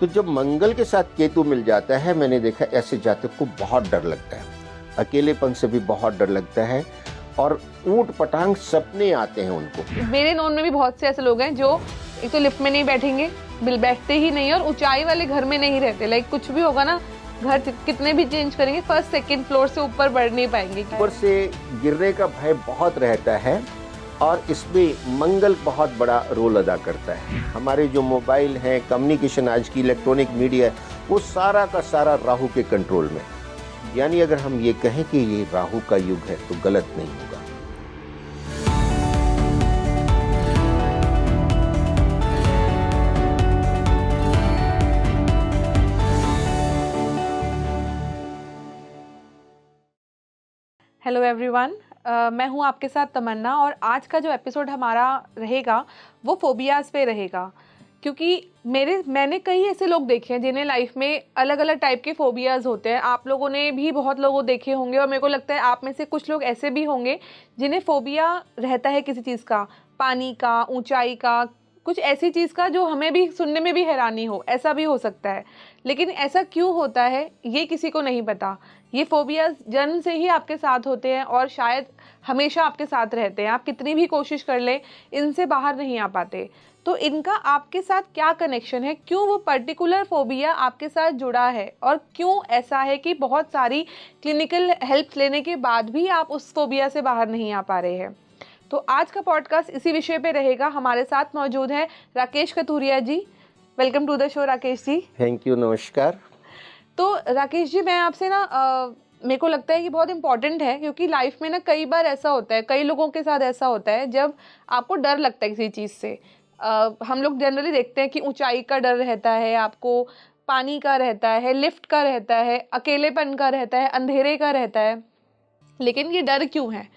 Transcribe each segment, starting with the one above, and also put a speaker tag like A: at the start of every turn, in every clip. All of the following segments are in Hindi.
A: तो जब मंगल के साथ केतु मिल जाता है, मैंने देखा ऐसे जातक को बहुत डर लगता है, अकेलेपन से भी बहुत डर लगता है और ऊट पटांग सपने आते हैं उनको।
B: मेरे नोन में भी बहुत से ऐसे लोग हैं जो एक तो लिफ्ट में नहीं बैठेंगे, बैठते ही नहीं, और ऊंचाई वाले घर में नहीं रहते। लाइक कुछ भी होगा ना, घर कितने भी चेंज करेंगे, फर्स्ट सेकंड फ्लोर से ऊपर बढ़ नहीं पाएंगे।
A: ऊपर से गिरने का भय बहुत रहता है और इसमें मंगल बहुत बड़ा रोल अदा करता है। हमारे जो मोबाइल हैं, कम्युनिकेशन, आज की इलेक्ट्रॉनिक मीडिया, वो सारा का सारा राहु के कंट्रोल में। यानी अगर हम ये कहें कि ये राहु का युग है तो गलत नहीं होगा।
B: हेलो एवरीवन, मैं हूं आपके साथ तमन्ना, और आज का जो एपिसोड हमारा रहेगा वो फोबियाज़ पे रहेगा। क्योंकि मैंने कई ऐसे लोग देखे हैं जिन्हें लाइफ में अलग अलग टाइप के फोबियाज़ होते हैं। आप लोगों ने भी बहुत लोगों देखे होंगे, और मेरे को लगता है आप में से कुछ लोग ऐसे भी होंगे जिन्हें फोबिया रहता है किसी चीज़ का, पानी का, ऊंचाई का, कुछ ऐसी चीज़ का जो हमें भी सुनने में भी हैरानी हो, ऐसा भी हो सकता है। लेकिन ऐसा क्यों होता है ये किसी को नहीं पता। ये फोबियाज जन्म से ही आपके साथ होते हैं और शायद हमेशा आपके साथ रहते हैं। आप कितनी भी कोशिश कर लें, इनसे बाहर नहीं आ पाते। तो इनका आपके साथ क्या कनेक्शन है, क्यों वो पर्टिकुलर फोबिया आपके साथ जुड़ा है, और क्यों ऐसा है कि बहुत सारी क्लिनिकल हेल्प लेने के बाद भी आप उस फोबिया से बाहर नहीं आ पा रहे हैं। तो आज का पॉडकास्ट इसी विषय पे रहेगा। हमारे साथ मौजूद है Rakesh Kathuria ji. Welcome to the show Rakesh ji.
A: Thank you, नमस्कार।
B: तो राकेश जी, मैं आपसे ना मेरे को लगता है कि बहुत इंपॉर्टेंट है, क्योंकि लाइफ में ना कई बार ऐसा होता है, कई लोगों के साथ ऐसा होता है जब आपको डर लगता है किसी चीज़ से। हम लोग जनरली देखते हैं कि ऊंचाई का डर रहता है आपको, पानी का रहता है, लिफ्ट का रहता है, अकेलेपन का रहता है, अंधेरे का रहता है। लेकिन ये डर क्यों है?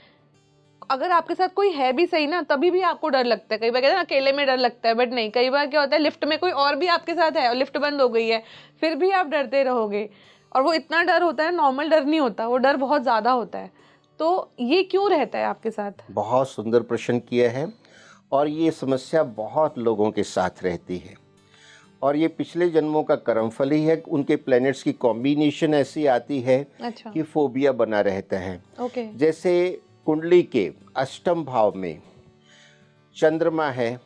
B: अगर आपके साथ कोई है भी सही ना, तभी भी आपको डर लगता है। कई बार कहते हैं अकेले में डर लगता है, बट नहीं, कई बार क्या होता है, लिफ्ट में कोई और भी आपके साथ है और लिफ्ट बंद हो गई है, फिर भी आप डरते रहोगे। और वो इतना डर होता है, नॉर्मल डर नहीं होता, वो डर बहुत ज़्यादा होता है। तो ये क्यों रहता है आपके साथ?
A: बहुत सुंदर प्रश्न किया है, और ये समस्या बहुत लोगों के साथ रहती है, और ये पिछले जन्मों का कर्मफल ही है। उनके प्लैनेट्स की कॉम्बिनेशन ऐसी आती है
B: अच्छा।
A: कि फोबिया बना रहता है।
B: ओके।
A: जैसे कुंडली के अष्टम भाव में चंद्रमा है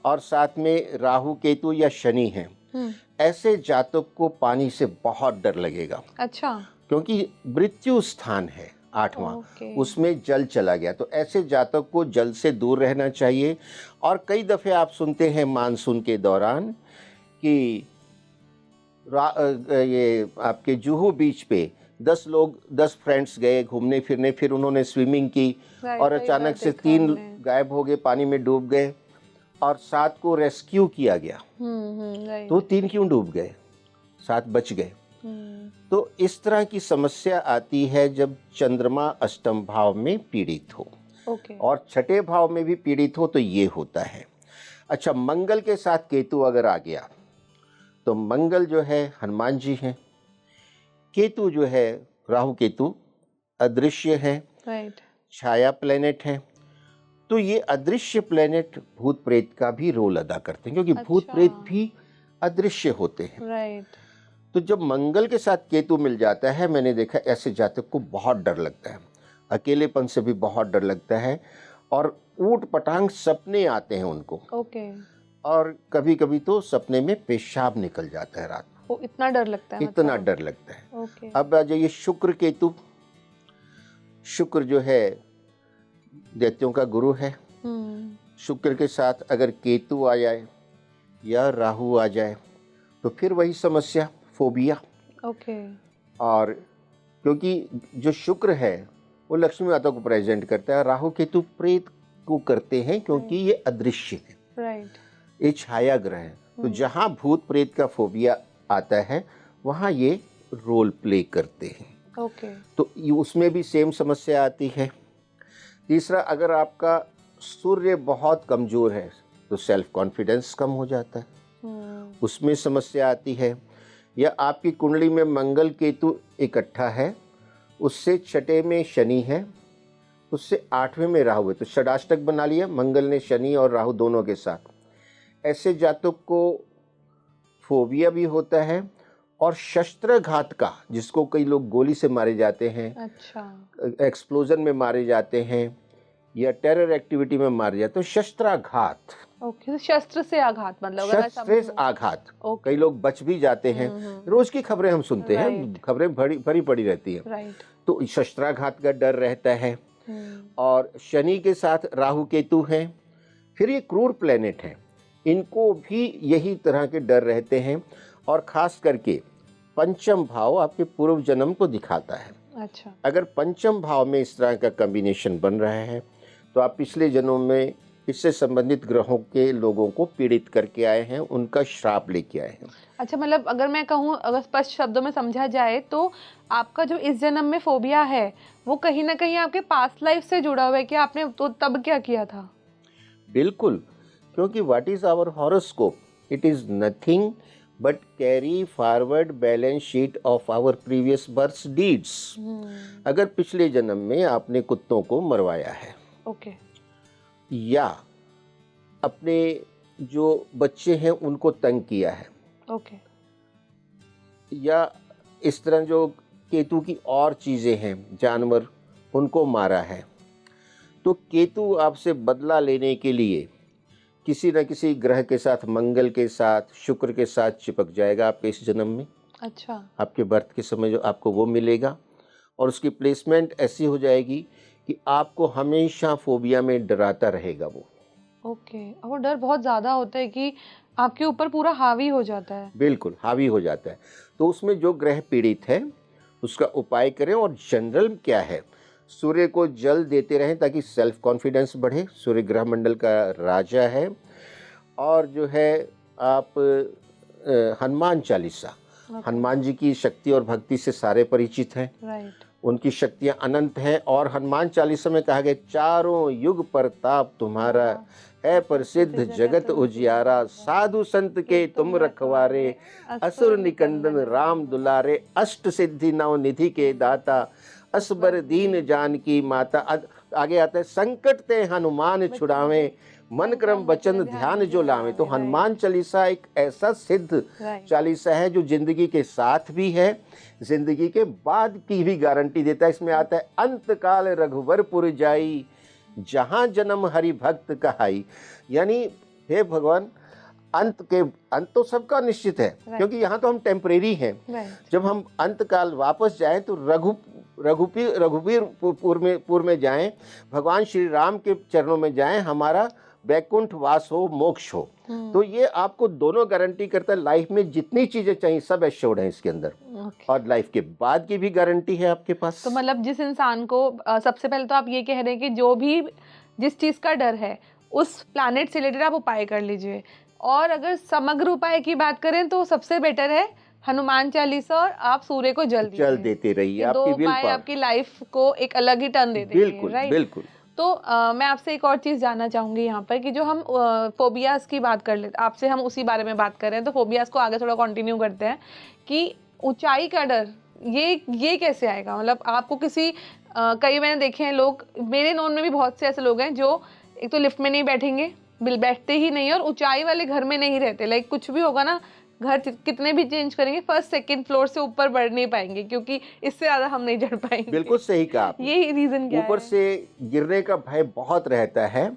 A: और साथ में राहु केतु या शनि है, ऐसे जातक को पानी से बहुत डर लगेगा।
B: अच्छा।
A: क्योंकि मृत्यु स्थान है 8वां,
B: ओके।
A: उसमें जल चला गया, तो ऐसे जातक को जल से दूर रहना चाहिए। और कई दफ़े आप सुनते हैं मानसून के दौरान कि ये आपके जुहू बीच पे 10 फ्रेंड्स गए घूमने फिरने, फिर उन्होंने स्विमिंग की और अचानक से 3 गायब हो गए, पानी में डूब गए, और 7 को रेस्क्यू किया गया। तो 3 क्यों डूब गए, 7 बच गए। तो इस तरह की समस्या आती है जब चंद्रमा अष्टम भाव में पीड़ित हो।
B: ओके।
A: और छठे भाव में भी पीड़ित हो तो ये होता है। अच्छा, मंगल के साथ केतु अगर आ गया तो मंगल जो है हनुमान जी हैं, केतु जो है राहु केतु अदृश्य है,
B: राइट,
A: छाया प्लेनेट है। तो ये अदृश्य प्लेनेट भूत प्रेत का भी रोल अदा करते हैं, क्योंकि भूत प्रेत भी अदृश्य होते हैं।
B: राइट।
A: तो जब मंगल के साथ केतु मिल जाता है, मैंने देखा ऐसे जातक को बहुत डर लगता है, अकेलेपन से भी बहुत डर लगता है और ऊट पटांग सपने आते हैं उनको।
B: ओके।
A: और कभी कभी तो सपने में पेशाब निकल जाता है रात
B: वो इतना डर लगता है,
A: इतना डर लगता है।
B: ओके।
A: अब आ जाइए शुक्र केतु। शुक्र जो है दैत्यों का गुरु है। शुक्र के साथ अगर केतु आ जाए या राहु आ जाए तो फिर वही समस्या, फोबिया।
B: ओके।
A: और क्योंकि जो शुक्र है वो लक्ष्मी माता को प्रेजेंट करता है, राहु केतु प्रेत को करते हैं, क्योंकि ये अदृश्य है,
B: राइट,
A: ये छाया ग्रह है। तो जहाँ भूत प्रेत का फोबिया आता है वहाँ ये रोल प्ले करते हैं।
B: ओके।
A: तो उसमें भी सेम समस्या आती है। तीसरा, अगर आपका सूर्य बहुत कमज़ोर है तो सेल्फ कॉन्फिडेंस कम हो जाता है, उसमें समस्या आती है। या आपकी कुंडली में मंगल केतु इकट्ठा है, उससे छठे में शनि है, उससे 8वें में राहु है, तो षडाष्टक बना लिया मंगल ने शनि और राहु दोनों के साथ। ऐसे जातक को फोबिया भी होता है, और शस्त्रघात का, जिसको कई लोग गोली से मारे जाते हैं,
B: अच्छा।
A: एक्सप्लोजन में मारे जाते हैं, या टेरर एक्टिविटी में मारे जाते हैं, शस्त्राघात,
B: ओके, तो शस्त्र से आघात मतलब अगर मैं
A: शस्त्र से
B: समझूं।
A: आघात,
B: ओके।
A: कई लोग बच भी जाते हैं। रोज की खबरें हम सुनते हैं,
B: राइट।
A: खबरें भरी भरी पड़ी रहती हैं।
B: राइट।
A: तो शस्त्राघात का डर रहता है।
B: हम्म।
A: और शनि के साथ राहु केतु हैं, फिर ये क्रूर प्लेनेट हैं, इनको भी यही तरह के डर रहते हैं। और खास करके पंचम भाव आपके पूर्व जन्म को दिखाता है।
B: अच्छा।
A: अगर पंचम भाव में इस तरह का कॉम्बिनेशन बन रहा है तो आप पिछले जन्मों में इससे संबंधित ग्रहों के लोगों को पीड़ित करके आए हैं, उनका श्राप लेके आए हैं।
B: अच्छा, मतलब अगर मैं कहूँ, अगर स्पष्ट शब्दों में समझा जाए तो आपका जो इस जन्म में फोबिया है वो कहीं ना कहीं आपके पास्ट लाइफ से जुड़ा हुआ है कि आपने तो तब क्या किया था।
A: बिल्कुल, क्योंकि what is our horoscope, it is nothing but carry forward balance sheet of our previous birth deeds. अगर पिछले जन्म में आपने कुत्तों को मरवाया है,
B: ओके,
A: या अपने जो बच्चे हैं उनको तंग किया है,
B: ओके,
A: या इस तरह जो केतु की और चीज़ें हैं, जानवर, उनको मारा है, तो केतु आपसे बदला लेने के लिए किसी न किसी ग्रह के साथ, मंगल के साथ, शुक्र के साथ चिपक जाएगा आपके इस जन्म में।
B: अच्छा,
A: आपके बर्थ के समय जो आपको वो मिलेगा, और उसकी प्लेसमेंट ऐसी हो जाएगी कि आपको हमेशा फोबिया में डराता रहेगा वो।
B: ओके। और वो डर बहुत ज़्यादा होता है कि आपके ऊपर पूरा हावी हो जाता है।
A: बिल्कुल हावी हो जाता है। तो उसमें जो ग्रह पीड़ित है उसका उपाय करें। और जनरल क्या है, सूर्य को जल देते रहें ताकि सेल्फ कॉन्फिडेंस बढ़े। सूर्य ग्रह मंडल का राजा है। और जो है आप हनुमान चालीसा, हनुमान जी की शक्ति और भक्ति से सारे परिचित हैं।
B: राइट।
A: उनकी शक्तियां अनंत हैं। और हनुमान चालीसा में कहा गया, चारों युग प्रताप तुम्हारा है प्रसिद्ध जगत उजियारा, साधु संत के तुम रखवारे, असुर निकंदन राम दुलारे, अष्ट सिद्धि नव निधि के दाता, असबर दीन जानकी माता। आगे आता है, संकट ते हनुमान छुड़ावे, मन क्रम वचन ध्यान जो लावे। तो हनुमान चालीसा एक ऐसा सिद्ध चालीसा है जो जिंदगी के साथ भी है, जिंदगी के बाद की भी गारंटी देता है। इसमें आता है, अंत काल रघुवरपुर जाई, जहां जन्म हरि भक्त कहाई। यानी हे भगवान, अंत तो सबका निश्चित है, क्योंकि यहाँ तो हम टेम्परेरी हैं। जब हम अंत काल वापस जाएं तो रघुवीरपुर में जाएं, भगवान श्री राम के चरणों में जाएं, हमारा वैकुंठ वास हो, मोक्ष हो। तो ये आपको दोनों गारंटी करता है। लाइफ में जितनी चीजें चाहिए सब एश्योर्ड है इसके अंदर। और लाइफ के बाद की भी गारंटी है आपके पास।
B: तो मतलब जिस इंसान को सबसे पहले तो आप ये कह रहे हैं कि जो भी जिस चीज का डर है उस प्लैनेट से रिलेटेड आप उपाय कर लीजिए। और अगर समग्र उपाय की बात करें तो सबसे बेटर है हनुमान चालीसा, और आप सूर्य को जल
A: देते रहिए।
B: दो उपाय आपकी लाइफ को एक अलग ही टर्न दे देंगे।
A: बिल्कुल, बिल्कुल।
B: तो मैं आपसे एक और चीज़ जानना चाहूँगी यहाँ पर कि जो हम फोबियाज की बात कर लेते, आपसे हम उसी बारे में बात कर रहे हैं, तो फोबियाज को आगे थोड़ा कंटिन्यू करते हैं कि ऊंचाई का डर ये कैसे आएगा। मतलब आपको किसी कई मैंने देखे हैं लोग, मेरे नोन में भी बहुत से ऐसे लोग हैं जो एक तो लिफ्ट में नहीं बैठेंगे, बैठते ही नहीं, और ऊंचाई वाले घर में नहीं रहते। लाइक कुछ भी होगा ना, घर कितने भी चेंज करेंगे, फर्स्ट सेकंड फ्लोर से ऊपर बढ़ नहीं पाएंगे क्योंकि इससे ज्यादा हम नहीं चढ़ पाएंगे।
A: बिल्कुल सही कहा आपने।
B: यही रीजन क्या है?
A: ऊपर से गिरने का भय बहुत रहता है,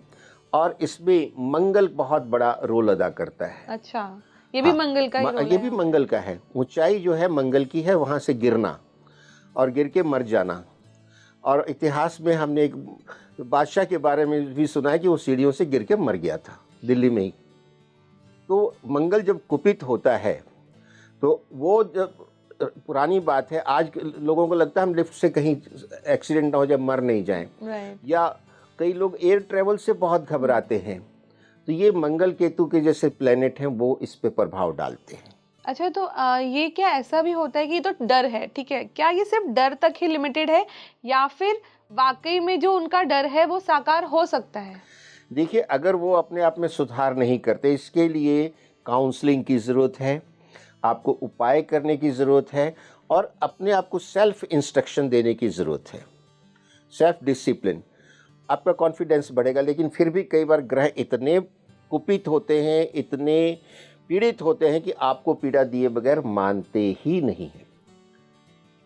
A: और इसमें मंगल बहुत बड़ा रोल अदा करता है।
B: अच्छा, ये भी मंगल का ही रोल है?
A: ये भी मंगल का है। ऊंचाई जो है मंगल की है, वहां से गिरना और गिर के मर जाना। और इतिहास में हमने एक बादशाह के बारे में भी सुना है कि वो सीढ़ियों से गिर के मर गया था, दिल्ली में ही। तो मंगल जब कुपित होता है तो वो, जब पुरानी बात है, आज लोगों को लगता है हम लिफ्ट से कहीं एक्सीडेंट ना हो जाए, मर नहीं जाएं। या कई लोग एयर ट्रेवल से बहुत घबराते हैं। तो ये मंगल केतु के जैसे प्लेनेट हैं, वो इस पे प्रभाव डालते हैं।
B: अच्छा, तो ये क्या ऐसा भी होता है कि तो डर है, ठीक है, क्या ये सिर्फ डर तक ही लिमिटेड है या फिर वाकई में जो उनका डर है वो साकार हो सकता है?
A: देखिए, अगर वो अपने आप में सुधार नहीं करते, इसके लिए काउंसलिंग की ज़रूरत है, आपको उपाय करने की ज़रूरत है, और अपने आप को सेल्फ इंस्ट्रक्शन देने की ज़रूरत है, सेल्फ डिसिप्लिन। आपका कॉन्फिडेंस बढ़ेगा। लेकिन फिर भी कई बार ग्रह इतने कुपित होते हैं, इतने पीड़ित होते हैं कि आपको पीड़ा दिए बगैर मानते ही नहीं है।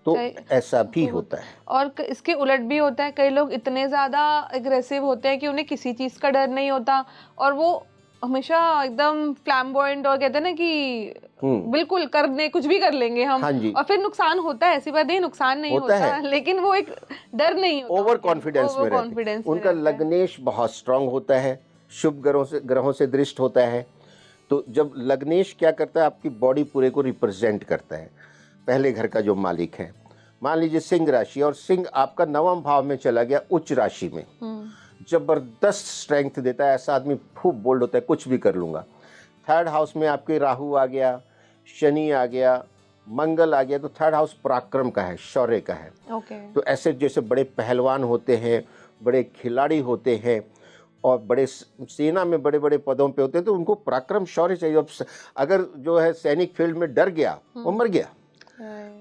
A: तो ऐसा भी होता है।
B: और इसके उलट भी होता है, कई लोग इतने ज़्यादा एग्रेसिव होते हैं कि उन्हें किसी चीज़ का डर नहीं होता और वो हमेशा एकदम फ्लैम्बॉयंट और कहते हैं ना कि बिल्कुल करने कुछ भी कर लेंगे हम।
A: हाँ जी।
B: और फिर नुकसान होता है, ऐसी बात नहीं नुकसान नहीं होता लेकिन वो एक डर नहीं होता,
A: ओवर कॉन्फिडेंस में रहते हैं। उनका लग्नेश बहुत स्ट्रांग होता है, शुभ ग्रहों से दृष्ट होता है। तो जब लग्नेश क्या करता है, आपकी बॉडी पूरे को रिप्रेजेंट करता है। पहले घर का जो मालिक है, मान लीजिए सिंह राशि, और सिंह आपका 9वें भाव में चला गया उच्च राशि में, जबरदस्त स्ट्रेंथ देता है। ऐसा आदमी खूब बोल्ड होता है, कुछ भी कर लूंगा। 3rd हाउस में आपके राहु आ गया, शनि आ गया, मंगल आ गया, तो 3rd हाउस पराक्रम का है, शौर्य का है। तो ऐसे जैसे बड़े पहलवान होते हैं, बड़े खिलाड़ी होते हैं और बड़े सेना में बड़े बड़े पदों पे होते हैं, तो उनको पराक्रम शौर्य चाहिए। अब अगर जो है सैनिक फील्ड में डर गया, वो मर गया।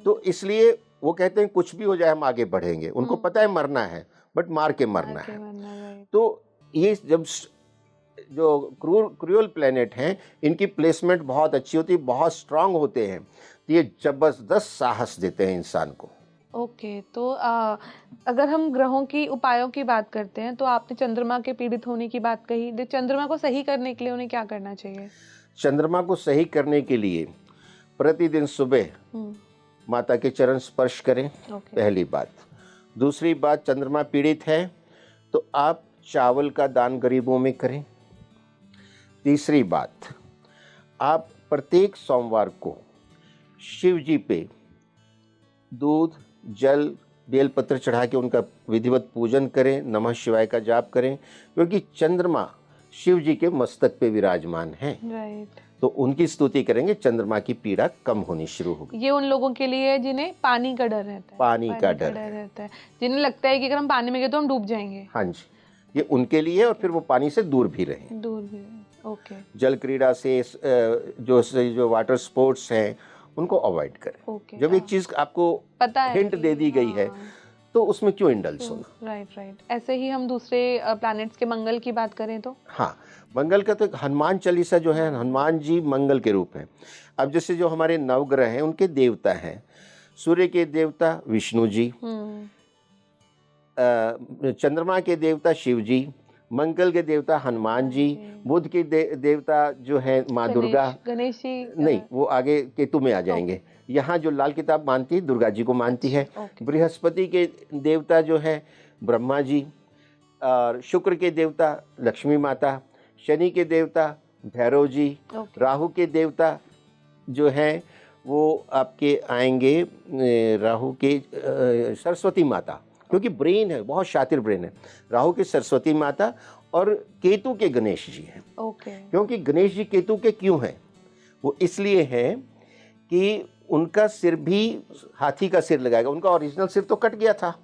A: तो इसलिए वो कहते हैं कुछ भी हो जाए हम आगे बढ़ेंगे। उनको पता है मरना है, बट मार के मरना है। तो ये जब जो क्रूअल प्लेनेट हैं, इनकी प्लेसमेंट बहुत अच्छी होती है, बहुत स्ट्रांग होते हैं, तो ये जबरदस्त साहस देते हैं इंसान को।
B: ओके, तो अगर हम ग्रहों की उपायों की बात करते हैं, तो आपने चंद्रमा के पीड़ित होने की बात कही। तो चंद्रमा को सही करने के लिए उन्हें क्या करना चाहिए?
A: चंद्रमा को सही करने के लिए प्रतिदिन सुबह माता के चरण स्पर्श करें, पहली बात। दूसरी बात, चंद्रमा पीड़ित है तो आप चावल का दान गरीबों में करें। तीसरी बात, आप प्रत्येक सोमवार को शिव जी पे दूध, जल, बेलपत्र चढ़ा के उनका विधिवत पूजन करें, नमः शिवाय का जाप करें, क्योंकि चंद्रमा शिव जी के मस्तक पे विराजमान है।
B: राइट।
A: तो उनकी स्तुति करेंगे, चंद्रमा की पीड़ा कम होनी शुरू होगी।
B: ये उन लोगों के लिए है जिन्हें पानी का डर रहता है।
A: पानी का डर
B: रहता है, जिन्हें लगता है कि अगर हम पानी में गए तो हम डूब जाएंगे।
A: हाँ जी, ये उनके लिए, और फिर वो पानी से दूर भी रहें।
B: ओके।
A: जल क्रीड़ा से जो वाटर स्पोर्ट्स हैं उनको अवॉइड करें। जब एक चीज आपको पता है, हिंट दे दी गई है, तो उसमें क्यों इंडल्ज होना।
B: राइट। ऐसे ही हम दूसरे प्लैनेट्स के मंगल की बात करें तो
A: हाँ, मंगल का तो हनुमान चालीसा जो है, हनुमान जी मंगल के रूप हैं। अब जैसे जो हमारे नवग्रह हैं उनके देवता हैं, सूर्य के देवता विष्णु जी, चंद्रमा के देवता शिव जी, मंगल के देवता हनुमान जी, बुध के देवता जो है माँ दुर्गा,
B: गणेश जी
A: नहीं, वो आगे केतु में आ जाएंगे। यहाँ जो लाल किताब मानती है दुर्गा जी को मानती है। बृहस्पति के देवता जो है ब्रह्मा जी, और शुक्र के देवता लक्ष्मी माता, शनि के देवता भैरव जी, राहु के देवता जो हैं वो आपके आएंगे राहु के सरस्वती माता, क्योंकि ब्रेन है, बहुत शातिर ब्रेन है। राहु के सरस्वती माता, और केतु के गणेश जी हैं। क्योंकि गणेश जी केतु के क्यों हैं? वो इसलिए हैं कि उनका सिर भी हाथी का सिर लगाएगा। उनका ओरिजिनल सिर तो कट गया था,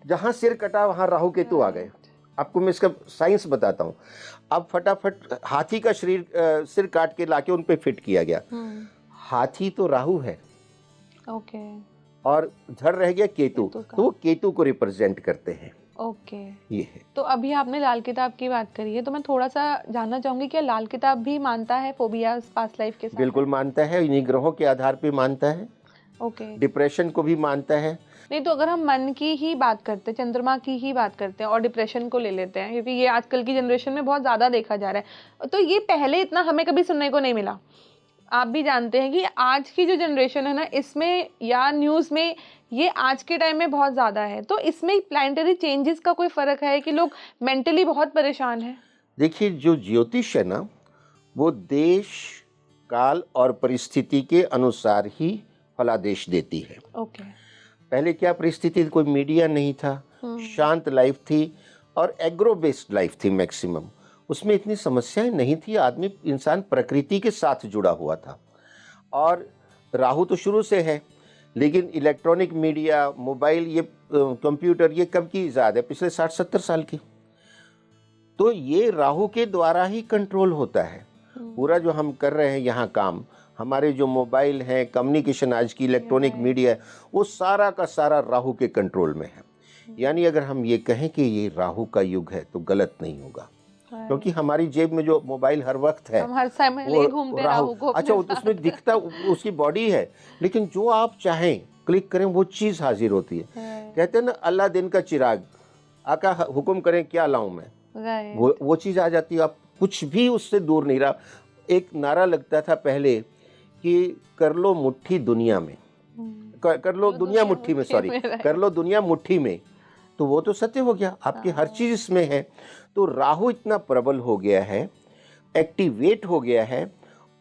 A: जहाँ सिर कटा वहाँ राहु केतु आ गए। आपको मैं इसका साइंस बताता हूँ। अब फटाफट हाथी का सिर काट के लाके उन पे फिट किया गया। हाथी तो राहु है, और धड़ रह गया केतु, तो वो केतु को रिप्रेजेंट करते हैं। ये है।
B: तो अभी आपने लाल किताब की बात करी है, तो मैं थोड़ा सा जानना चाहूंगी कि लाल किताब भी मानता है फोबियाज पास्ट लाइफ के साथ?
A: बिल्कुल मानता है, इन्हीं ग्रहों के आधार पे मानता है। डिप्रेशन को भी मानता है।
B: नहीं, तो अगर हम मन की ही बात करते हैं, चंद्रमा की ही बात करते हैं और डिप्रेशन को ले लेते हैं, क्योंकि ये आजकल की जनरेशन में बहुत ज़्यादा देखा जा रहा है, तो ये पहले इतना हमें कभी सुनने को नहीं मिला। आप भी जानते हैं कि आज की जो जनरेशन है ना, इसमें या न्यूज़ में ये आज के टाइम में बहुत ज़्यादा है। तो इसमें प्लानिटरी चेंजेस का कोई फ़र्क है कि लोग मेंटली बहुत परेशान हैं?
A: देखिए, जो ज्योतिष है ना, वो देश, काल और परिस्थिति के अनुसार ही फलादेश देती है। पहले क्या परिस्थिति, कोई मीडिया नहीं था, शांत लाइफ थी और एग्रो बेस्ड लाइफ थी मैक्सिमम। उसमें इतनी समस्याएं नहीं थी, आदमी इंसान प्रकृति के साथ जुड़ा हुआ था। और राहु तो शुरू से है, लेकिन इलेक्ट्रॉनिक मीडिया, मोबाइल, ये कंप्यूटर, ये कब की ईजाद है? पिछले 60-70 साल की। तो ये राहु के द्वारा ही कंट्रोल होता है। पूरा जो हम कर रहे हैं यहाँ काम, हमारे जो मोबाइल हैं, कम्युनिकेशन, आज की इलेक्ट्रॉनिक मीडिया है, वो सारा का सारा राहु के कंट्रोल में है। यानी अगर हम ये कहें कि ये राहु का युग है तो गलत नहीं होगा। क्योंकि हमारी जेब में जो मोबाइल हर वक्त है
B: हम हर समय
A: वो
B: ले घूमते हैं राहु को
A: अच्छा
B: अपने
A: उसमें दिखता उसकी बॉडी है, लेकिन जो आप चाहें क्लिक करें वो चीज़ हाजिर होती है।
B: साथ।
A: कहते हैं ना, अल्लाह दिन का चिराग, आका हुक्म करें क्या लाऊं मैं,
B: राइट।
A: वो चीज़ आ जाती है। आप कुछ भी उससे दूर नहीं रहा। एक नारा लगता था पहले कि कर लो मुट्ठी दुनिया में, कर लो दुनिया मुट्ठी में, सॉरी, कर लो दुनिया मुट्ठी में। तो वो तो सत्य हो गया, आपकी हर चीज़ इसमें है। तो राहु इतना प्रबल हो गया है, एक्टिवेट हो गया है,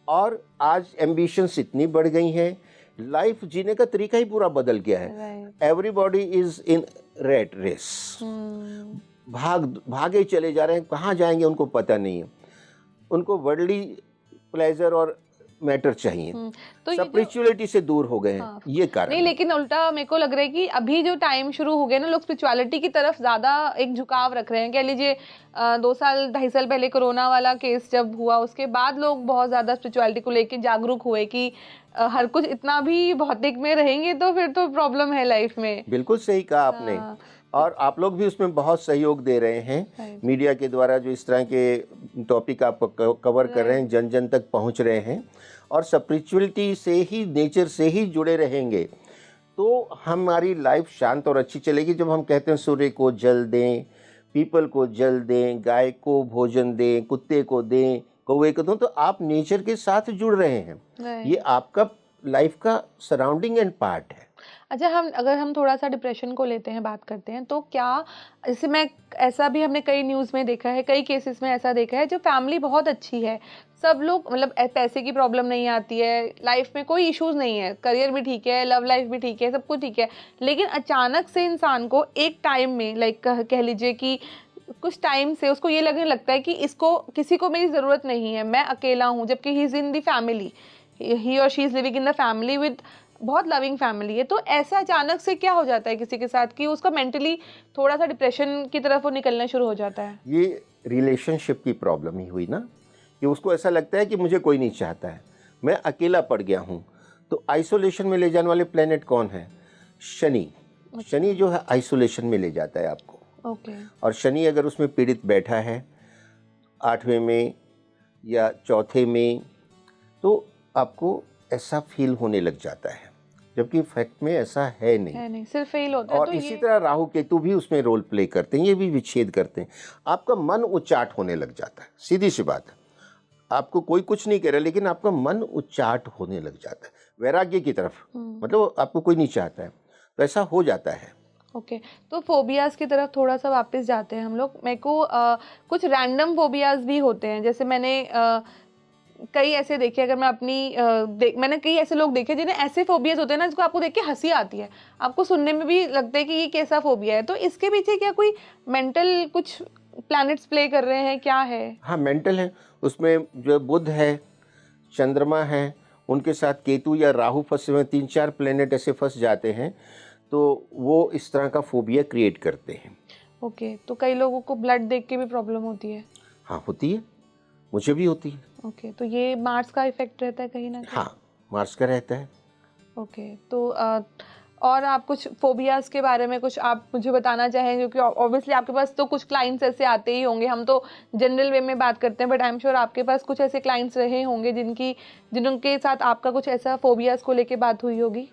A: और आज एम्बिशंस इतनी बढ़ गई हैं, लाइफ जीने का तरीका ही पूरा बदल गया है। Everybody is in rat race, भागे चले जा रहे हैं, कहाँ जाएंगे उनको पता नहीं है। उनको वर्ल्डली प्लेजर और मैटर चाहिए,
B: तो
A: स्पिरिचुअलिटी से दूर हो गए हैं।
B: हाँ,
A: ये कारण
B: नहीं, लेकिन उल्टा मेरे को लग रहा है कि अभी जो टाइम शुरू हो गया ना, लोग स्पिरिचुअलिटी की तरफ ज्यादा एक झुकाव रख रहे हैं। कह लीजिए 2 साल 2.5 साल पहले कोरोना वाला केस जब हुआ, उसके बाद लोग बहुत ज्यादा स्पिरिचुअलिटी को लेके जागरूक हुए कि हर कुछ इतना भी भौतिक में रहेंगे तो फिर तो प्रॉब्लम है लाइफ में।
A: बिल्कुल सही कहा आपने, और आप लोग भी उसमें बहुत सहयोग दे रहे हैं मीडिया के द्वारा, जो इस तरह के टॉपिक आप कवर कर रहे हैं, जन जन तक पहुंच रहे हैं, और स्पिरिचुअलिटी से ही, नेचर से ही जुड़े रहेंगे तो हमारी लाइफ शांत और अच्छी चलेगी। जब हम कहते हैं सूर्य को जल दें, पीपल को जल दें, गाय को भोजन दें, कुत्ते को दें, कौवे को दें, तो आप नेचर के साथ जुड़ रहे हैं। ये आपका लाइफ का सराउंडिंग एंड पार्ट है।
B: अच्छा, अगर हम थोड़ा सा डिप्रेशन को लेते हैं, बात करते हैं, तो क्या जैसे ऐसा भी हमने कई न्यूज़ में देखा है, कई केसेस में ऐसा देखा है, जो फैमिली बहुत अच्छी है, सब लोग मतलब पैसे की प्रॉब्लम नहीं आती है, लाइफ में कोई इश्यूज नहीं है, करियर भी ठीक है, लव लाइफ भी ठीक है, सब कुछ ठीक है, लेकिन अचानक से इंसान को एक टाइम में, लाइक कह लीजिए कि कुछ टाइम से उसको ये लगने लगता है कि इसको किसी को मेरी ज़रूरत नहीं है, मैं अकेला हूँ, जबकि he is in the family, he और she is living in the family with बहुत लविंग फैमिली है। तो ऐसा अचानक से क्या हो जाता है किसी के साथ कि उसका मेंटली थोड़ा सा डिप्रेशन की तरफ वो निकलना शुरू हो जाता है?
A: ये रिलेशनशिप की प्रॉब्लम ही हुई ना, कि उसको ऐसा लगता है कि मुझे कोई नहीं चाहता है, मैं अकेला पड़ गया हूँ। तो आइसोलेशन में ले जाने वाले प्लेनेट कौन है? शनि। शनि जो है आइसोलेशन में ले जाता है आपको। और शनि अगर उसमें पीड़ित बैठा है 8वें में या 4थे में, तो आपको ऐसा फील होने लग जाता है, जबकि फैक्ट में ऐसा है नहीं,
B: सिर्फ फील होता है।
A: और इसी तरह राहु केतु भी उसमें रोल प्ले करते हैं, ये भी विच्छेद करते हैं। आपका मन उच्चाट होने लग जाता है, सीधी सी बात है। आपको कोई कुछ नहीं कह रहा, लेकिन आपका मन उच्चाट होने लग जाता है वैराग्य की तरफ, मतलब आपको कोई नहीं चाहता है, तो ऐसा हो जाता है।
B: तो फोबियाज की तरफ थोड़ा सा वापस जाते हैं हम लोग। मेरे को कुछ रैंडम फोबियाज भी होते हैं, जैसे मैंने कई ऐसे देखे, अगर मैं अपनी मैंने कई ऐसे लोग देखे जिन्हें ऐसे फोबियाज होते हैं ना, जिसको आपको देख के हंसी आती है, आपको सुनने में भी लगता है कि ये कैसा फोबिया है। तो इसके पीछे क्या कोई मेंटल कुछ प्लैनेट्स प्ले कर रहे हैं, क्या है?
A: हाँ, मेंटल है। उसमें जो बुध है, चंद्रमा है, उनके साथ केतु या राहु फंसे हुए, 3-4 प्लेनेट ऐसे फंस जाते हैं, तो वो इस तरह का फोबिया क्रिएट करते हैं।
B: तो कई लोगों को ब्लड देख के भी प्रॉब्लम होती है?
A: हाँ, होती है, मुझे भी होती है।
B: तो ये मार्स का इफेक्ट रहता है कहीं ना कहीं?
A: हाँ, मार्स का रहता है।
B: तो और आप कुछ फोबियाज के बारे में कुछ आप मुझे बताना चाहेंगे, क्योंकि ऑब्वियसली आपके पास तो कुछ क्लाइंट्स ऐसे आते ही होंगे, हम तो जनरल वे में बात करते हैं, बट आई एम श्योर आपके पास कुछ ऐसे क्लाइंट्स रहे होंगे जिनके साथ आपका कुछ ऐसा फोबियाज को लेके बात हुई होगी।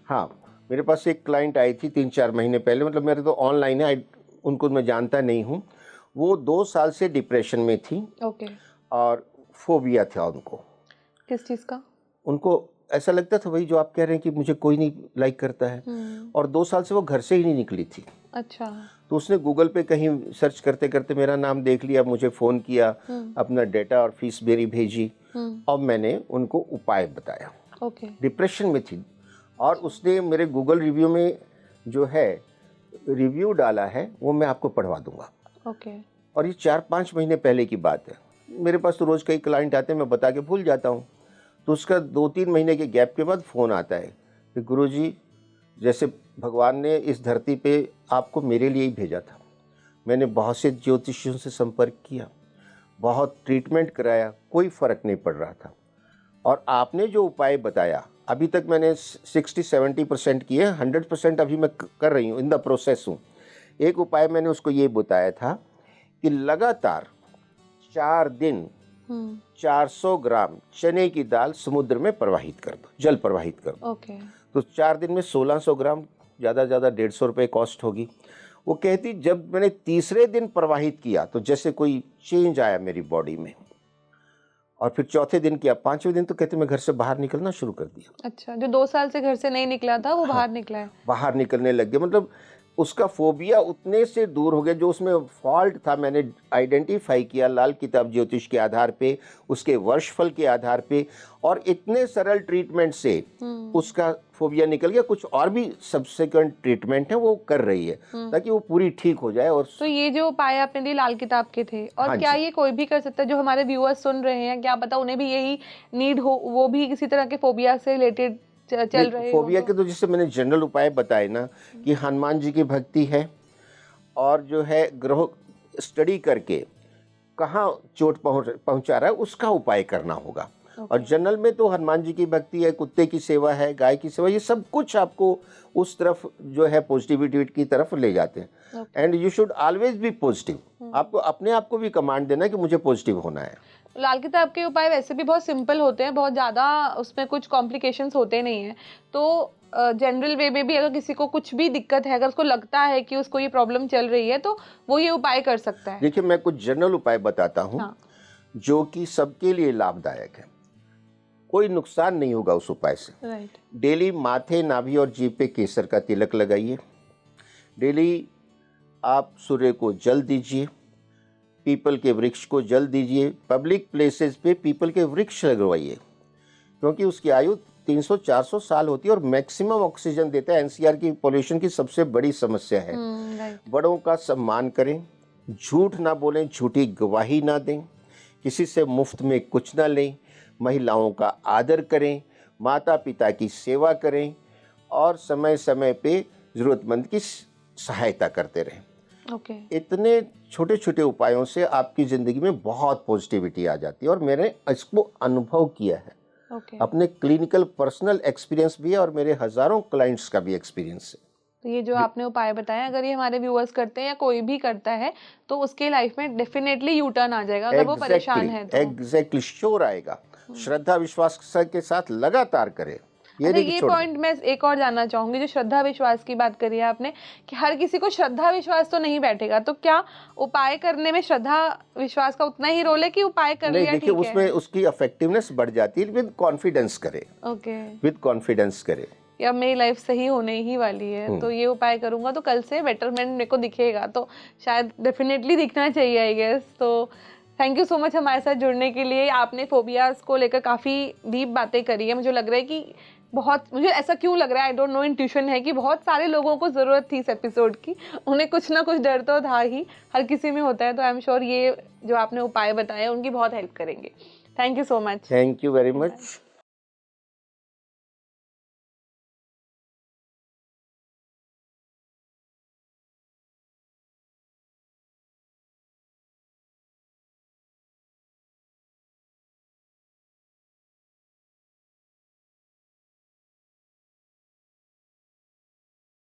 A: हाँ, मेरे पास एक क्लाइंट आई थी 3-4 महीने पहले, मतलब मेरे तो ऑनलाइन है, उनको मैं जानता नहीं हूँ। वो 2 साल से डिप्रेशन में थी। और फोबिया था उनको।
B: किस चीज़ का? उनको
A: ऐसा लगता था, वही जो आप कह रहे हैं कि मुझे कोई नहीं लाइक करता है, और 2 साल से वो घर से ही नहीं निकली थी।
B: अच्छा।
A: तो उसने गूगल पे कहीं सर्च करते करते मेरा नाम देख लिया, मुझे फ़ोन किया, अपना डेटा और फीस मेरी भेजी, और मैंने उनको उपाय बताया। डिप्रेशन में थी, और उसने मेरे गूगल रिव्यू में जो है रिव्यू डाला है, वो मैं आपको पढ़वा दूंगा। और ये 4-5 महीने पहले की बात है। मेरे पास तो रोज़ कई क्लाइंट आते हैं, मैं बता के भूल जाता हूँ। तो उसका 2-3 महीने के गैप के बाद फ़ोन आता है कि गुरुजी, जैसे भगवान ने इस धरती पे आपको मेरे लिए ही भेजा था। मैंने बहुत से ज्योतिषियों से संपर्क किया, बहुत ट्रीटमेंट कराया, कोई फ़र्क नहीं पड़ रहा था, और आपने जो उपाय बताया, अभी तक मैंने 60-70% किए, 100% अभी मैं कर रही हूँ, इन द प्रोसेस हूँ। एक उपाय मैंने उसको ये बताया था कि लगातार 4 दिन 400 ग्राम चने की दाल समुद्र में प्रवाहित कर दो, जल प्रवाहित कर दो।
B: ओके।
A: तो 4 दिन में 1600 ग्राम, ज़्यादा 150 रुपये कॉस्ट होगी। वो कहती जब मैंने तीसरे दिन प्रवाहित किया तो जैसे कोई चेंज आया मेरी बॉडी में, और फिर चौथे दिन किया, 5वें दिन तो कहते मैं घर से बाहर निकलना शुरू कर दिया।
B: अच्छा, जो 2 साल से घर से नहीं निकला था वो बाहर निकला है।
A: बाहर निकलने लग गया, मतलब उसका फोबिया उतने से दूर हो गया। जो उसमें फॉल्ट था मैंने आइडेंटिफाई किया लाल किताब ज्योतिष के आधार पे, उसके वर्षफल के आधार पे, और इतने सरल ट्रीटमेंट से उसका फोबिया निकल गया। कुछ और भी सब्सिक्वेंट ट्रीटमेंट है वो कर रही है ताकि वो पूरी ठीक हो जाए। और
B: तो ये जो उपाय आपने दिए लाल किताब के थे, और
A: हाँ
B: क्या
A: जी।
B: ये कोई भी कर सकता है जो हमारे व्यूअर्स सुन रहे हैं? क्या पता उन्हें भी यही नीड हो, वो भी किसी तरह के फोबिया से रिलेटेड चल रहे हो?
A: फोबिया के तो जैसे मैंने जनरल उपाय बताए ना कि हनुमान जी की भक्ति है, और जो है ग्रह स्टडी करके कहाँ चोट पहुंचा रहा है उसका उपाय करना होगा। और जनरल में तो हनुमान जी की भक्ति है, कुत्ते की सेवा है, गाय की सेवा, ये सब कुछ आपको उस तरफ जो है पॉजिटिविटी की तरफ ले जाते हैं। And you should always be positive. आपको अपने आप को भी कमांड देना है कि मुझे पॉजिटिव होना है।
B: लाल किताब के उपाय वैसे भी बहुत सिंपल होते हैं, बहुत ज़्यादा उसमें कुछ कॉम्प्लिकेशंस होते नहीं हैं। तो जनरल वे में भी अगर किसी को कुछ भी दिक्कत है, अगर उसको लगता है कि उसको ये प्रॉब्लम चल रही है, तो वो ये उपाय कर सकता है।
A: देखिए मैं कुछ जनरल उपाय बताता हूँ
B: हाँ।
A: जो कि सबके लिए लाभदायक है, कोई नुकसान नहीं होगा उस उपाय से।
B: राइट।
A: डेली माथे, नाभि और जीभ पे केसर का तिलक लगाइए। डेली आप सूर्य को जल दीजिए, पीपल के वृक्ष को जल दीजिए। पब्लिक प्लेसेस पे पीपल के वृक्ष लगवाइए क्योंकि उसकी आयु 300-400 साल होती है और मैक्सिमम ऑक्सीजन देता है। एनसीआर की पॉल्यूशन की सबसे बड़ी समस्या है।
B: राइट।
A: बड़ों का सम्मान करें, झूठ ना बोलें, झूठी गवाही ना दें, किसी से मुफ्त में कुछ ना लें, महिलाओं का आदर करें, माता पिता की सेवा करें, और समय समय पे ज़रूरतमंद की सहायता करते रहें।
B: ओके।
A: इतने छोटे छोटे उपायों से आपकी ज़िंदगी में बहुत पॉजिटिविटी आ जाती है, और मैंने इसको अनुभव किया है।
B: ओके।
A: अपने क्लिनिकल पर्सनल एक्सपीरियंस भी है और मेरे हज़ारों क्लाइंट्स का भी एक्सपीरियंस है।
B: तो ये जो आपने उपाय बताया, अगर ये हमारे व्यूअर्स करते हैं या कोई भी करता है, तो उसके लाइफ में डेफिनेटली यू टर्न आ जाएगा अगर वो परेशान है तो।
A: एग्जैक्टली श्योर आएगा। श्रद्धा विश्वास के साथ लगातार करें।
B: अच्छा, ये पॉइंट मैं एक और जानना चाहूंगी, जो श्रद्धा विश्वास की बात करी है आपने कि हर किसी को श्रद्धा विश्वास तो नहीं बैठेगा, तो क्या उपाय करने में श्रद्धा विश्वास का उतना ही रोल है कि उपाय कर लिया ठीक है?
A: देखिए उसमें उसकी इफेक्टिवनेस बढ़ जाती है। विद कॉन्फिडेंस करे।
B: ओके।
A: विद कॉन्फिडेंस करे।
B: या मेरी लाइफ सही होने ही वाली है, तो ये उपाय करूंगा तो कल से बेटरमेंट मेरे को दिखेगा, तो शायद डेफिनेटली दिखना चाहिए आई गेस। तो थैंक यू सो मच हमारे साथ जुड़ने के लिए। आपने फोबियाज को लेकर काफ़ी डीप बातें करी है। मुझे लग रहा है कि मुझे ऐसा क्यों लग रहा है, आई डोंट नो, इंट्यूशन है कि बहुत सारे लोगों को ज़रूरत थी इस एपिसोड की। उन्हें कुछ ना कुछ डर तो था ही, हर किसी में होता है। तो आई एम श्योर ये जो आपने उपाय बताए उनकी बहुत हेल्प करेंगे। Thank you so much.
A: Thank you very much.